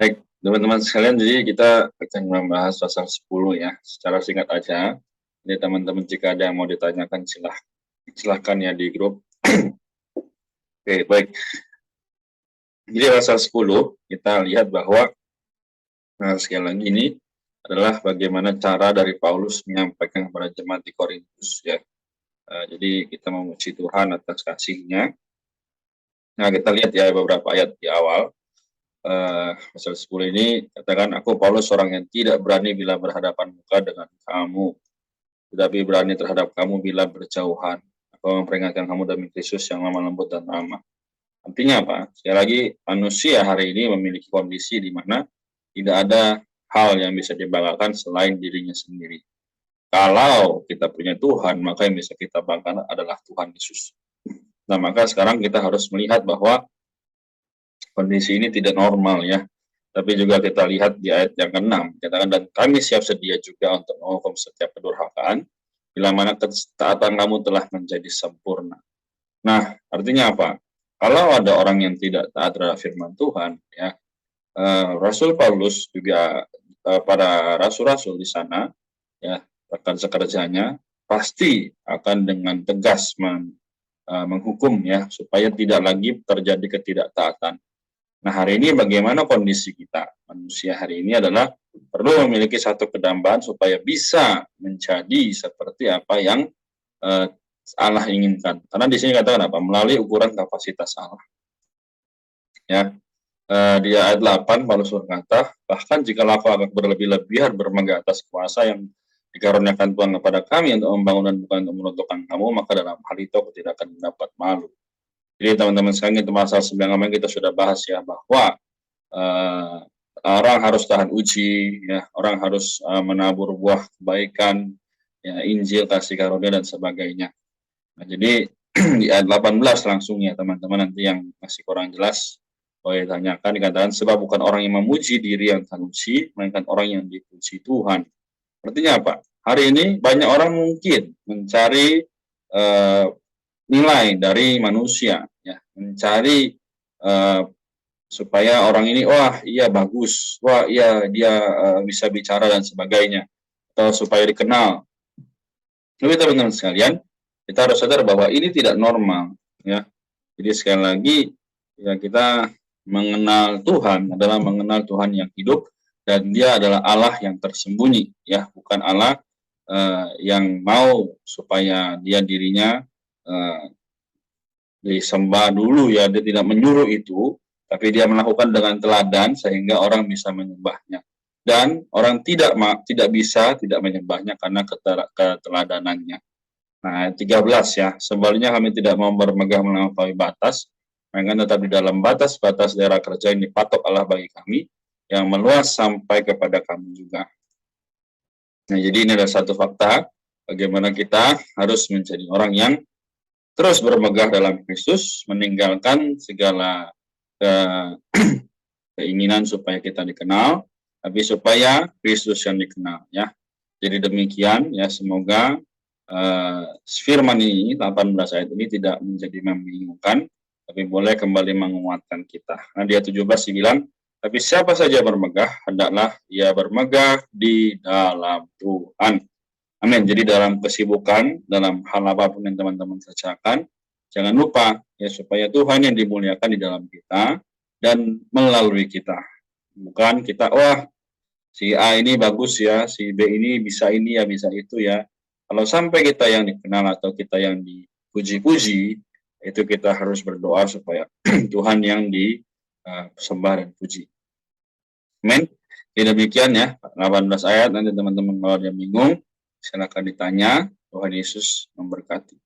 Baik, teman-teman sekalian, jadi kita akan membahas pasal 10 ya, secara singkat aja. Jadi teman-teman jika ada yang mau ditanyakan silahkan ya di grup. Oke, baik. Jadi pasal 10 kita lihat bahwa sekali lagi ini adalah bagaimana cara dari Paulus menyampaikan kepada jemaat di Korintus ya. Jadi kita memuji Tuhan atas kasih-Nya. Nah, kita lihat ya beberapa ayat di awal. Pasal 10 ini katakan, aku Paulus orang yang tidak berani bila berhadapan muka dengan kamu, tetapi berani terhadap kamu bila berjauhan. Aku memperingatkan kamu demi Kristus yang lemah lembut dan ramah. Artinya apa? Sekali lagi, manusia hari ini memiliki kondisi di mana tidak ada hal yang bisa dibanggakan selain dirinya sendiri. Kalau kita punya Tuhan, maka yang bisa kita banggakan adalah Tuhan Yesus. Nah, maka sekarang kita harus melihat bahwa kondisi ini tidak normal ya. Tapi juga kita lihat di ayat yang ke-6, katakan, dan kami siap sedia juga untuk menghukum setiap kedurhakaan, bila mana ketaatan kamu telah menjadi sempurna. Nah, artinya apa? Kalau ada orang yang tidak taat terhadap firman Tuhan, ya, Rasul Paulus juga para rasul-rasul di sana, ya, rekan sekerjanya pasti akan dengan tegas menghukum ya, supaya tidak lagi terjadi ketidaktaatan. Nah, hari ini bagaimana kondisi kita? Manusia hari ini adalah perlu memiliki satu kedambaan supaya bisa menjadi seperti apa yang Allah inginkan. Karena di sini katakan apa? Melalui ukuran kapasitas Allah. Ya, di ayat 8 Paulus berkata, bahkan jika aku agak berlebih-lebihan bermegah atas kuasa yang dikaruniakan Tuhan kepada kami untuk membangun dan bukan untuk meruntuhkan kamu, maka dalam hal itu aku tidak akan mendapat malu. Jadi teman-teman sekalian, itu pasal 9 kita sudah bahas ya, bahwa orang harus tahan uji, ya, orang harus menabur buah kebaikan, ya, Injil, kasih karunia dan sebagainya. Nah, jadi di ayat 18 langsung ya teman-teman, nanti yang masih kurang jelas boleh tanyakan, dikatakan, sebab bukan orang yang memuji diri yang teruji, melainkan orang yang dipuji Tuhan. Artinya apa? Hari ini banyak orang mungkin mencari nilai dari manusia, ya, mencari supaya orang ini, wah iya bagus, wah iya dia bisa bicara dan sebagainya, atau supaya dikenal. Tapi teman-teman sekalian, kita harus sadar bahwa ini tidak normal, ya. Jadi sekali lagi, ya, kita mengenal Tuhan adalah mengenal Tuhan yang hidup, dan Dia adalah Allah yang tersembunyi, ya, bukan Allah yang mau supaya Dia dirinya disembah dulu, ya. Dia tidak menyuruh itu, tapi Dia melakukan dengan teladan sehingga orang bisa menyembahnya. Dan orang tidak bisa tidak menyembahnya karena keteladanannya. Nah, 13 ya, sebaliknya kami tidak mau bermegah melampaui batas, melainkan tetap di dalam batas-batas daerah kerja yang dipatok Allah bagi kami, yang meluas sampai kepada kami juga. Nah, jadi ini adalah satu fakta, bagaimana kita harus menjadi orang yang terus bermegah dalam Kristus, meninggalkan segala keinginan supaya kita dikenal, tapi supaya Kristus yang dikenal, ya. Jadi demikian, ya, semoga firman ini, 18 ayat ini tidak menjadi membingungkan, tapi boleh kembali menguatkan kita. Nah, di ayat 17 dibilang, tapi siapa saja bermegah, hendaklah ia bermegah di dalam Tuhan. Amin. Jadi dalam kesibukan, dalam hal apapun yang teman-teman kerjakan, jangan lupa ya, supaya Tuhan yang dimuliakan di dalam kita dan melalui kita. Bukan kita, wah si A ini bagus ya, si B ini bisa ya, bisa itu ya. Kalau sampai kita yang dikenal atau kita yang dipuji-puji, itu kita harus berdoa supaya Tuhan yang disembah dan puji. Amin. Demikian ya, 18 ayat. Nanti teman-teman kalau ada yang bingung, silakan ditanya. Tuhan Yesus memberkati.